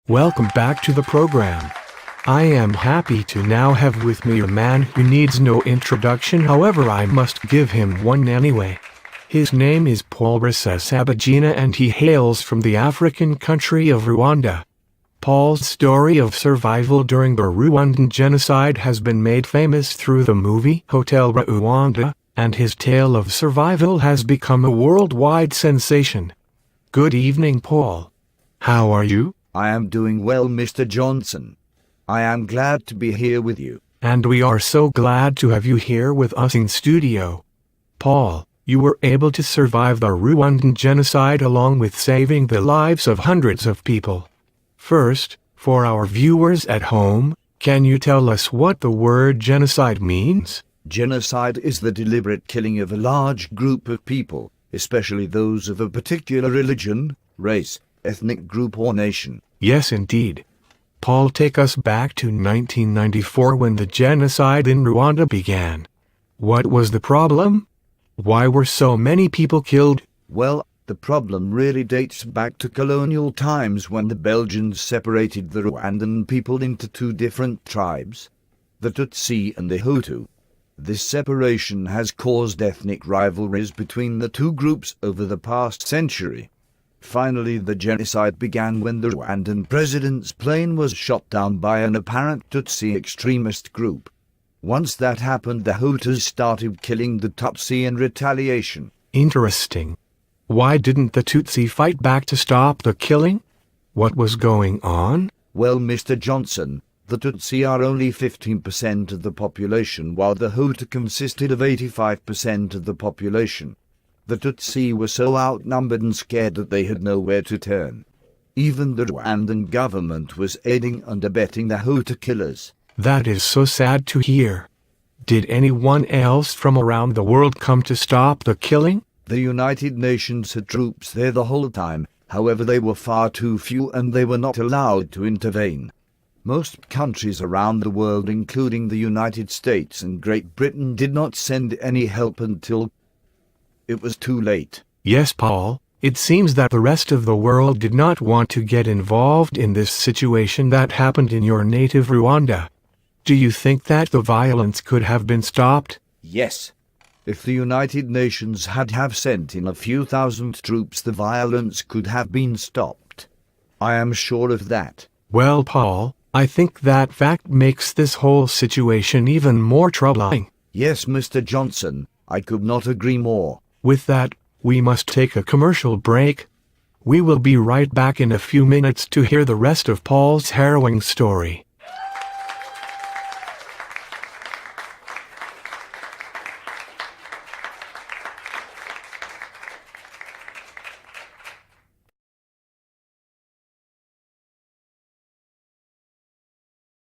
Welcome back to the program. I am happy to now have with me a man who needs no introduction, however I must give him one anyway. His name is Paul Rusesabagina and he hails from the African country of Rwanda. Paul's story of survival during the Rwandan Genocide has been made famous through the movie Hotel Rwanda, and his tale of survival has become a worldwide sensation. Good evening, Paul. How are you? I am doing well, Mr. Johnson. I am glad to be here with you. And we are so glad to have you here with us in studio. Paul, you were able to survive the Rwandan Genocide along with saving the lives of hundreds of people. First, for our viewers at home, can you tell us what the word genocide means? Genocide is the deliberate killing of a large group of people, especially those of a particular religion, race, ethnic group or nation. Yes, indeed. Paul, take us back to 1994 when the genocide in Rwanda began. What was the problem? Why were so many people killed? Well, the problem really dates back to colonial times when the Belgians separated the Rwandan people into two different tribes, the Tutsi and the Hutu. This separation has caused ethnic rivalries between the two groups over the past century. Finally, the genocide began when the Rwandan president's plane was shot down by an apparent Tutsi extremist group. Once that happened, the Hutus started killing the Tutsi in retaliation. Interesting. Why didn't the Tutsi fight back to stop the killing? What was going on? Well, Mr. Johnson, the Tutsi are only 15% of the population, while the Hutu consisted of 85% of the population. The Tutsi were so outnumbered and scared that they had nowhere to turn. Even the Rwandan government was aiding and abetting the Hutu killers. That is so sad to hear. Did anyone else from around the world come to stop the killing? The United Nations had troops there the whole time, however they were far too few and they were not allowed to intervene. Most countries around the world, including the United States and Great Britain, did not send any help until it was too late. Yes, Paul, it seems that the rest of the world did not want to get involved in this situation that happened in your native Rwanda. Do you think that the violence could have been stopped? Yes. If the United Nations had sent in a few thousand troops, the violence could have been stopped. I am sure of that. Well, Paul, I think that fact makes this whole situation even more troubling. Yes, Mr. Johnson, I could not agree more. With that, we must take a commercial break. We will be right back in a few minutes to hear the rest of Paul's harrowing story.